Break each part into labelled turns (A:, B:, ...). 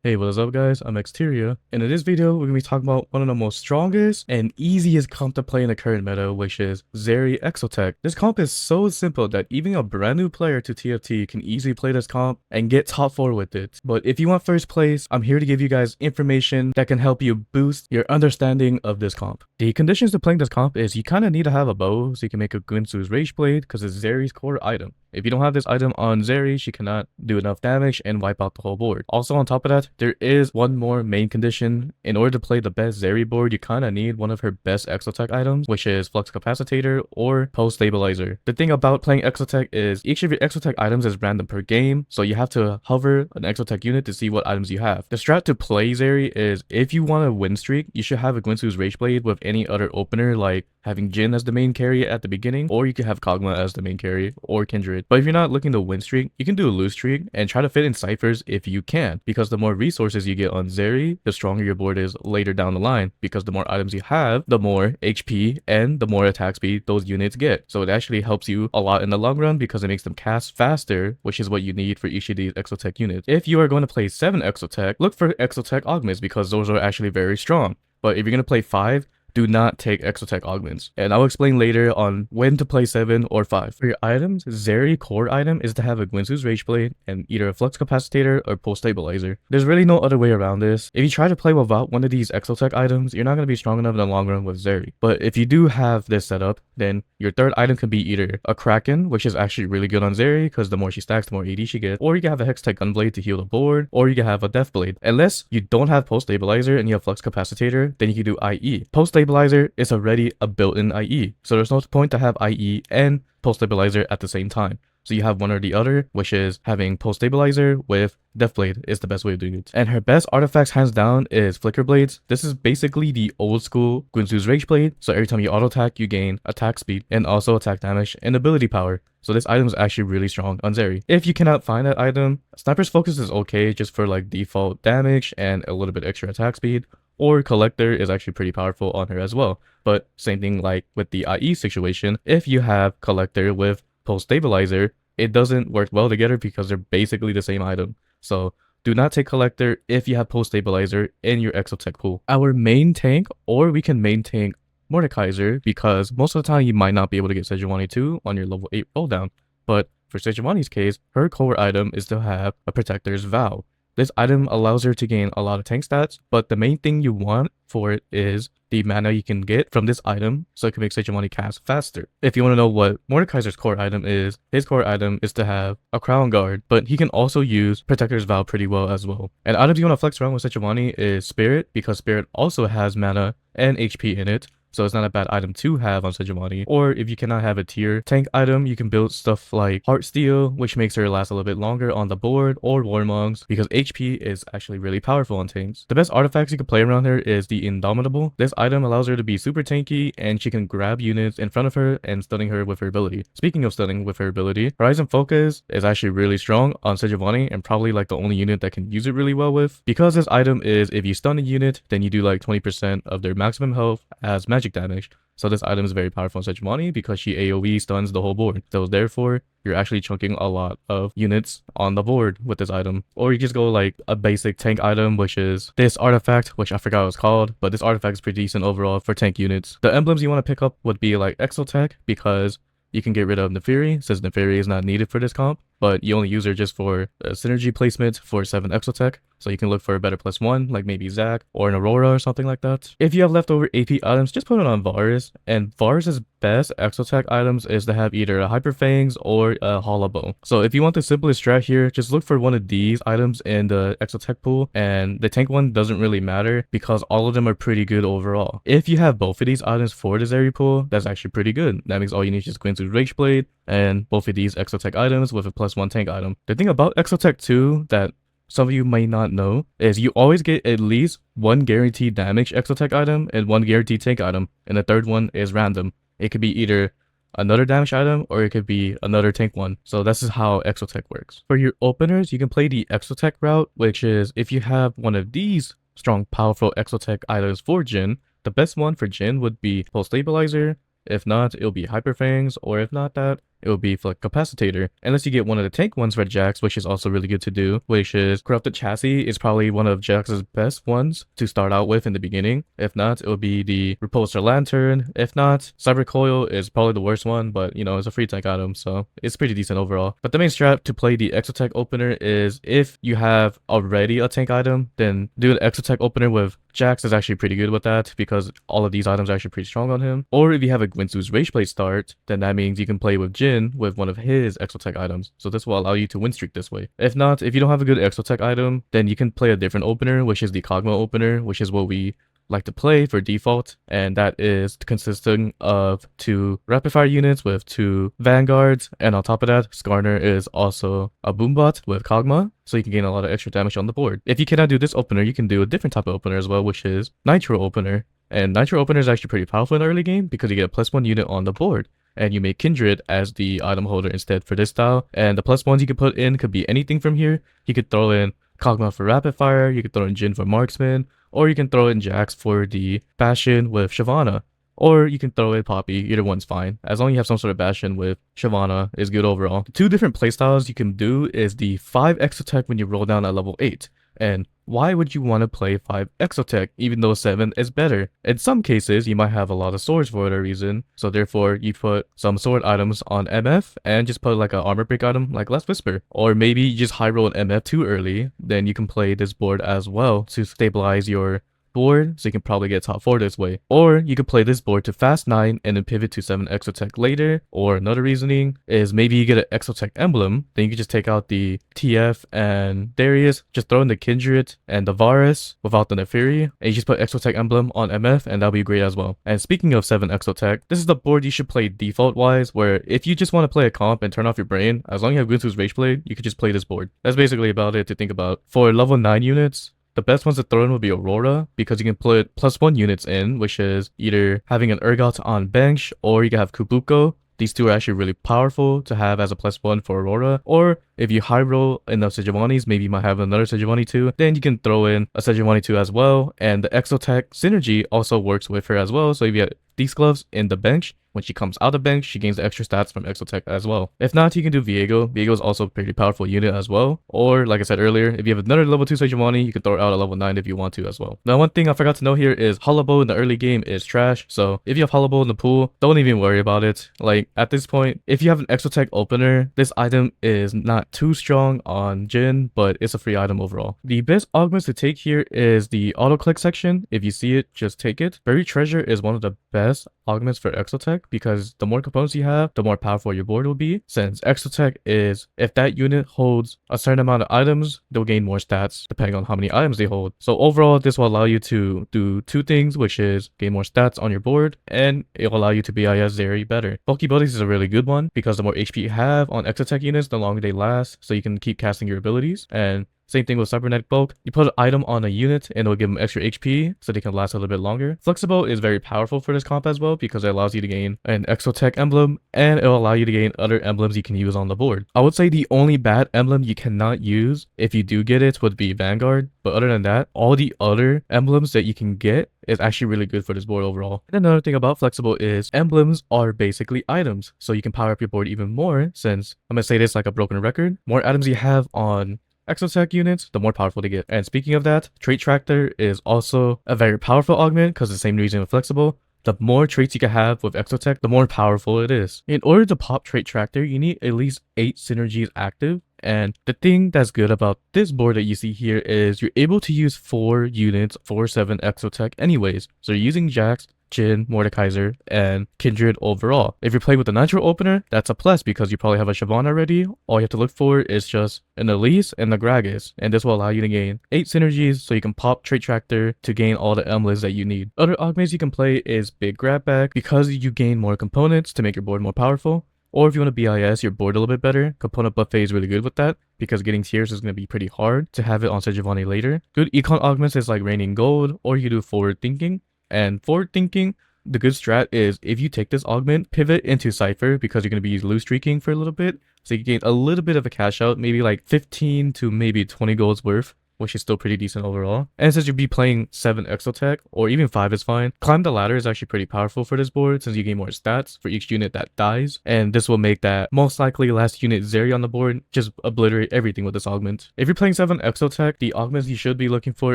A: Hey, what is up guys? I'm Xteria, and in this video, we're going to be talking about one of the most strongest and easiest comp to play in the current meta, which is Zeri Exotech. This comp is so simple that even a brand new player to TFT can easily play this comp and get top 4 with it. But if you want first place, I'm here to give you guys information that can help you boost your understanding of this comp. The conditions to playing this comp is you kind of need to have a bow so you can make a Gwinsu's Rage Blade because it's Zeri's core item. If you don't have this item on Zeri, she cannot do enough damage and wipe out the whole board. Also on top of that, there is one more main condition. In order to play the best Zeri board, you kind of need one of her best Exotech items, which is Flux Capacitator or Pulse Stabilizer. The thing about playing Exotech is each of your Exotech items is random per game, so you have to hover an Exotech unit to see what items you have. The strat to play Zeri is if you want a win streak, you should have a Gwinsu's Rage Blade with any other opener like having Jin as the main carry at the beginning, or you could have Kog'Maw as the main carry, or Kindred. But if you're not looking to win streak, you can do a lose streak and try to fit in ciphers if you can, because the more resources you get on Zeri, the stronger your board is later down the line, because the more items you have, the more HP and the more attack speed those units get. So it actually helps you a lot in the long run because it makes them cast faster, which is what you need for each of these Exotech units. If you are going to play 7 Exotech, look for Exotech Augments because those are actually very strong. But if you're going to play 5, do not take Exotech Augments. And I'll explain later on when to play 7 or 5. For your items, Zeri core item is to have a Gwinsu's Rage Blade and either a Flux Capacitator or Pulse Stabilizer. There's really no other way around this. If you try to play without one of these Exotech items, you're not going to be strong enough in the long run with Zeri. But if you do have this setup, then your third item can be either a Kraken, which is actually really good on Zeri because the more she stacks, the more AD she gets, or you can have a Hextech Gunblade to heal the board, or you can have a Death Blade. Unless you don't have Pulse Stabilizer and you have Flux Capacitator, then you can do IE. Pulse Stabilizer is already a built-in IE, so there's no point to have IE and Pulse Stabilizer at the same time. So you have one or the other, which is having Pulse Stabilizer with Deathblade is the best way of doing it. And her best artifacts hands down is Flicker Blades. This is basically the old school Gwinsu's Rage Blade, so every time you auto attack, you gain attack speed and also attack damage and ability power. So this item is actually really strong on Zeri. If you cannot find that item, Sniper's Focus is okay just for like default damage and a little bit extra attack speed, or Collector is actually pretty powerful on her as well. But same thing like with the IE situation, if you have Collector with Pulse Stabilizer, it doesn't work well together because they're basically the same item. So do not take Collector if you have Pulse Stabilizer in your Exotech pool. Our main tank, or we can main tank Mordekaiser, because most of the time you might not be able to get Sejuani 2 on your level 8 rolldown. But for Sejuani's case, her core item is to have a Protector's Vow. This item allows her to gain a lot of tank stats, but the main thing you want for it is the mana you can get from this item so it can make Sejuani cast faster. If you want to know what Mordekaiser's core item is, his core item is to have a Crown Guard, but he can also use Protector's Vow pretty well as well. And items you want to flex around with Sejuani is Spirit, because Spirit also has mana and HP in it. So it's not a bad item to have on Sejuani. Or if you cannot have a tier tank item, you can build stuff like Heartsteel, which makes her last a little bit longer on the board, or Warmongs, because HP is actually really powerful on tanks. The best artifacts you can play around her is the Indomitable. This item allows her to be super tanky, and she can grab units in front of her and stunning her with her ability. Speaking of stunning with her ability, Horizon Focus is actually really strong on Sejuani, and probably like the only unit that can use it really well with, because this item is if you stun a unit, then you do like 20% of their maximum health as magic damage. So this item is very powerful on Sejuani because she AoE stuns the whole board. So therefore, you're actually chunking a lot of units on the board with this item. Or you just go like a basic tank item, which is this artifact, which I forgot what it's called, but this artifact is pretty decent overall for tank units. The emblems you want to pick up would be like Exotech, because you can get rid of Neferi, since Neferi is not needed for this comp, but you only use her just for a synergy placement for 7 Exotech. So you can look for a better +1, like maybe Zac or an Aurora or something like that. If you have leftover AP items, just put it on Varus. And Varus's best Exotech items is to have either a Hyper Fangs or a Hollow Bow. So if you want the simplest strat here, just look for one of these items in the Exotech pool. And the tank one doesn't really matter because all of them are pretty good overall. If you have both of these items for the Zeri pool, that's actually pretty good. That means all you need is Gwinsu's Rage Blade and both of these Exotech items with a +1 tank item. The thing about Exotech 2 that some of you may not know is you always get at least one guaranteed damage Exotech item and one guaranteed tank item, and the third one is random. It could be either another damage item or it could be another tank one. So this is how Exotech works. For your openers, you can play the Exotech route, which is if you have one of these strong powerful Exotech items for Jin, the best one for Jin would be Pulse Stabilizer. If not, it'll be Hyper Fangs, or if not that, it would be for like Capacitator. Unless you get one of the tank ones for Jax, which is also really good to do, which is Corrupted Chassis is probably one of Jax's best ones to start out with in the beginning. If not, it would be the Repulsor Lantern. If not, Cyber Coil is probably the worst one, but you know, it's a free tank item, so it's pretty decent overall. But the main strat to play the Exotech opener is if you have already a tank item, then do an Exotech opener with Jax is actually pretty good with that because all of these items are actually pretty strong on him. Or if you have a Gwinsu's Rageblade start, then that means you can play with Jin with one of his Exotech items. So this will allow you to win streak this way. If not, if you don't have a good Exotech item, then you can play a different opener, which is the Kog'Maw opener, which is what we like to play for default, and that is consisting of 2 rapid fire units with 2 vanguards, and on top of that, Skarner is also a boombot with Kog'Maw, so you can gain a lot of extra damage on the board. If you cannot do this opener, you can do a different type of opener as well, which is Nitro opener. And Nitro opener is actually pretty powerful in the early game because you get a +1 unit on the board, and you make Kindred as the item holder instead for this style. And the +1s you can put in could be anything from here. You could throw in Kog'Maw for rapid fire, you could throw in Jin for marksman, or you can throw in Jax for the Bastion with Shyvana. Or you can throw in Poppy, either one's fine. As long as you have some sort of Bastion with Shyvana is good overall. The 2 different playstyles you can do is the 5 Exotech when you roll down at level 8. And why would you want to play 5 Exotech even though 7 is better? In some cases, you might have a lot of swords for whatever reason, so therefore you put some sword items on MF and just put like an armor break item like Last Whisper. Or maybe you just high roll an MF too early, then you can play this board as well to stabilize your board, so you can probably get top 4 this way. Or you could play this board to fast 9 and then pivot to 7 Exotech later. Or another reasoning is maybe you get an Exotech emblem, then you can just take out the TF and Darius, just throw in the Kindred and the Varus without the Neferi, and you just put Exotech emblem on MF, and that'll be great as well. And speaking of 7 Exotech, this is the board you should play default wise, where if you just want to play a comp and turn off your brain, as long as you have Guinsu's Rageblade, you could just play this board. That's basically about it to think about. For level 9 units, the best ones to throw in would be Aurora, because you can put +1 units in, which is either having an Urgot on bench, or you can have Kubuko. These 2 are actually really powerful to have as a +1 for Aurora. Or if you high roll enough Sejuani's, maybe you might have another Sejuani too, then you can throw in a Sejuani too as well. And the Exotech synergy also works with her as well. So if you have these gloves in the bench, when she comes out of bench, she gains the extra stats from Exotech as well. If not, you can do Viego. Viego is also a pretty powerful unit as well. Or, like I said earlier, if you have another level 2 Sejuani, you can throw it out at level 9 if you want to as well. Now, one thing I forgot to note here is Hollow Bow in the early game is trash. So if you have Hollow Bow in the pool, don't even worry about it. Like, at this point, if you have an Exotech opener, this item is not too strong on Jin, but it's a free item overall. The best augments to take here is the auto-click section. If you see it, just take it. Buried Treasure is one of the best augments for Exotech because the more components you have, the more powerful your board will be. Since Exotech is, if that unit holds a certain amount of items, they'll gain more stats depending on how many items they hold. So overall, this will allow you to do 2 things, which is gain more stats on your board, and it will allow you to BIS Zeri better. Bulky Buddies is a really good one because the more HP you have on Exotech units, the longer they last, so you can keep casting your abilities. And same thing with Cybernetic Bulk. You put an item on a unit and it'll give them extra HP so they can last a little bit longer. Flexible is very powerful for this comp as well because it allows you to gain an Exotech emblem and it'll allow you to gain other emblems you can use on the board. I would say the only bad emblem you cannot use if you do get it would be Vanguard, but other than that, all the other emblems that you can get is actually really good for this board overall. And another thing about Flexible is emblems are basically items, so you can power up your board even more since, I'm gonna say this like a broken record, more items you have on Exotech units, the more powerful they get. And speaking of that, Trait Tractor is also a very powerful augment because the same reason with Flexible. The more traits you can have with Exotech, the more powerful it is. In order to pop Trait Tractor, you need at least 8 synergies active. And the thing that's good about this board that you see here is you're able to use 4 units for 7 Exotech anyways. So you're using Jax, Jin, Mordekaiser, and Kindred overall. If you're playing with the Nitro opener, that's a plus because you probably have a Shyvana already. All you have to look for is just an Elise and the Gragas, and this will allow you to gain 8 synergies so you can pop Trait Tractor to gain all the emblems that you need. Other augments you can play is Big Grab Bag because you gain more components to make your board more powerful. Or if you want to BIS your board a little bit better, Component Buffet is really good with that because getting tiers is going to be pretty hard to have it on Sejuani later. Good econ augments is like Raining Gold, or you do Forward Thinking. And forward thinking, the good strat is if you take this augment, pivot into Cypher because you're going to be loose streaking for a little bit. So you gain a little bit of a cash out, maybe like 15 to maybe 20 golds worth which is still pretty decent overall. And since you'll be playing 7 Exotech, or even 5 is fine, Climb the Ladder is actually pretty powerful for this board since you gain more stats for each unit that dies, and this will make that most likely last unit Zeri on the board just obliterate everything with this augment. If you're playing 7 Exotech, the augments you should be looking for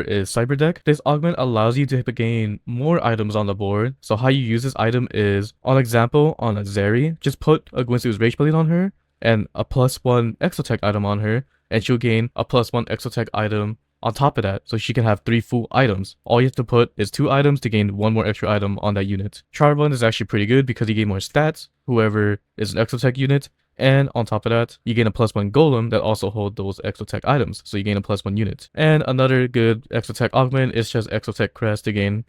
A: is Cyber Deck. This augment allows you to gain more items on the board, so how you use this item is, on example, on a Zeri, just put a Gwynsu's Rage Blade on her, and a +1 Exotech item on her, and she'll gain a +1 Exotech item on top of that, so she can have 3 full items. All you have to put is 2 items to gain 1 more extra item on that unit. Charbon is actually pretty good because you gain more stats, whoever is an Exotech unit, and on top of that, you gain a +1 golem that also hold those Exotech items, so you gain a +1 unit. And another good Exotech augment is just Exotech Crest to gain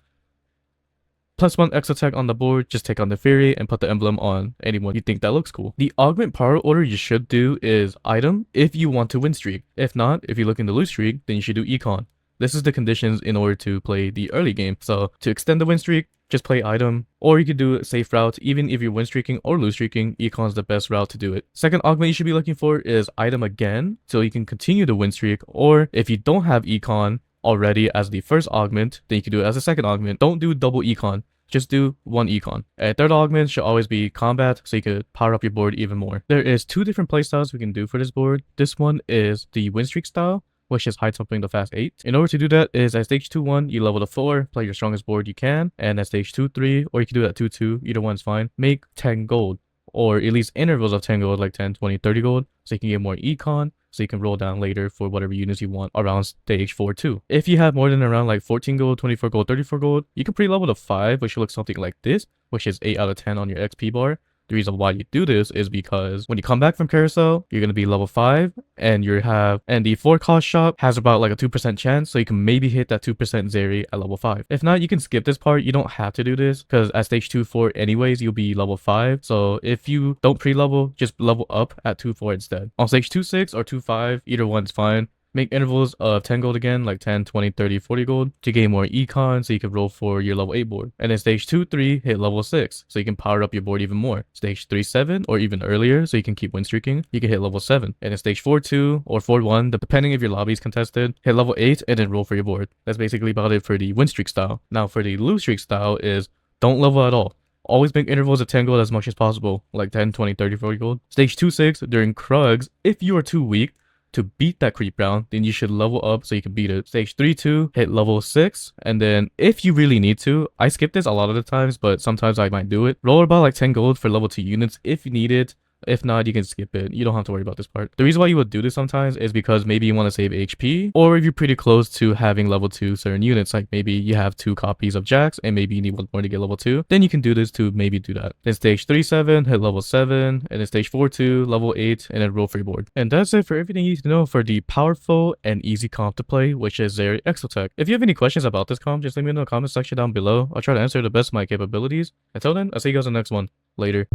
A: +1 Exotech on the board. Just take on the Fury and put the emblem on anyone you think that looks cool. The augment power order you should do is item if you want to win streak. If not, if you're looking to lose streak, then you should do econ. This is the conditions in order to play the early game. So to extend the win streak, just play item, or you could do a safe route. Even if you're win streaking or lose streaking, econ is the best route to do it. Second augment you should be looking for is item again, so you can continue the win streak, or if you don't have econ already as the first augment, then you can do it as a second augment. Don't do double econ. Just do 1 econ. And third augment should always be combat, so you could power up your board even more. There is 2 different playstyles we can do for this board. This one is the win streak style, which is high temping the fast 8. In order to do that is at stage 2-1, you level to 4, play your strongest board you can, and at stage 2-3, or you can do it at 2-2, either one's fine, make 10 gold, or at least intervals of 10 gold, like 10, 20, 30 gold, so you can get more econ, so you can roll down later for whatever units you want around stage 4-2. If you have more than around like 14 gold, 24 gold, 34 gold, you can pre-level to 5, which should look something like this, which is 8 out of 10 on your XP bar. The reason why you do this is because when you come back from carousel, you're going to be level 5, and the 4 cost shop has about like a 2% chance, so you can maybe hit that 2% Zeri at level 5. If not, you can skip this part. You don't have to do this because at stage 2-4 anyways, you'll be level 5. So if you don't pre-level, just level up at 2-4 instead. On stage 2-6 or 2-5, either one's fine. Make intervals of 10 gold again, like 10, 20, 30, 40 gold to gain more econ, so you can roll for your level 8 board. And then stage 2-3, hit level 6, so you can power up your board even more. Stage 3-7, or even earlier, so you can keep win streaking, you can hit level 7. And then stage 4-2 or 4-1, depending if your lobby is contested, hit level 8 and then roll for your board. That's basically about it for the win streak style. Now for the lose streak style is don't level at all. Always make intervals of 10 gold as much as possible, like 10, 20, 30, 40 gold. Stage 2-6, during Krugs, if you are too weak to beat that creep round, then you should level up so you can beat it. Stage 3-2, hit level 6, and then if you really need to, I skip this a lot of the times, but sometimes I might do it. Roll about like 10 gold for level 2 units if you need it. If not, you can skip it. You don't have to worry about this part. The reason why you would do this sometimes is because maybe you want to save HP, or if you're pretty close to having level 2 certain units, like maybe you have 2 copies of Jax and maybe you need 1 more to get level 2, then you can do this to maybe do that. Then stage 3-7, hit level 7, and then stage 4-2, level 8, and then roll for your board. And that's it for everything you need to know for the powerful and easy comp to play, which is Zeri Exotech. If you have any questions about this comp, just leave me in the comment section down below. I'll try to answer the best of my capabilities. Until then, I'll see you guys in the next one. Later.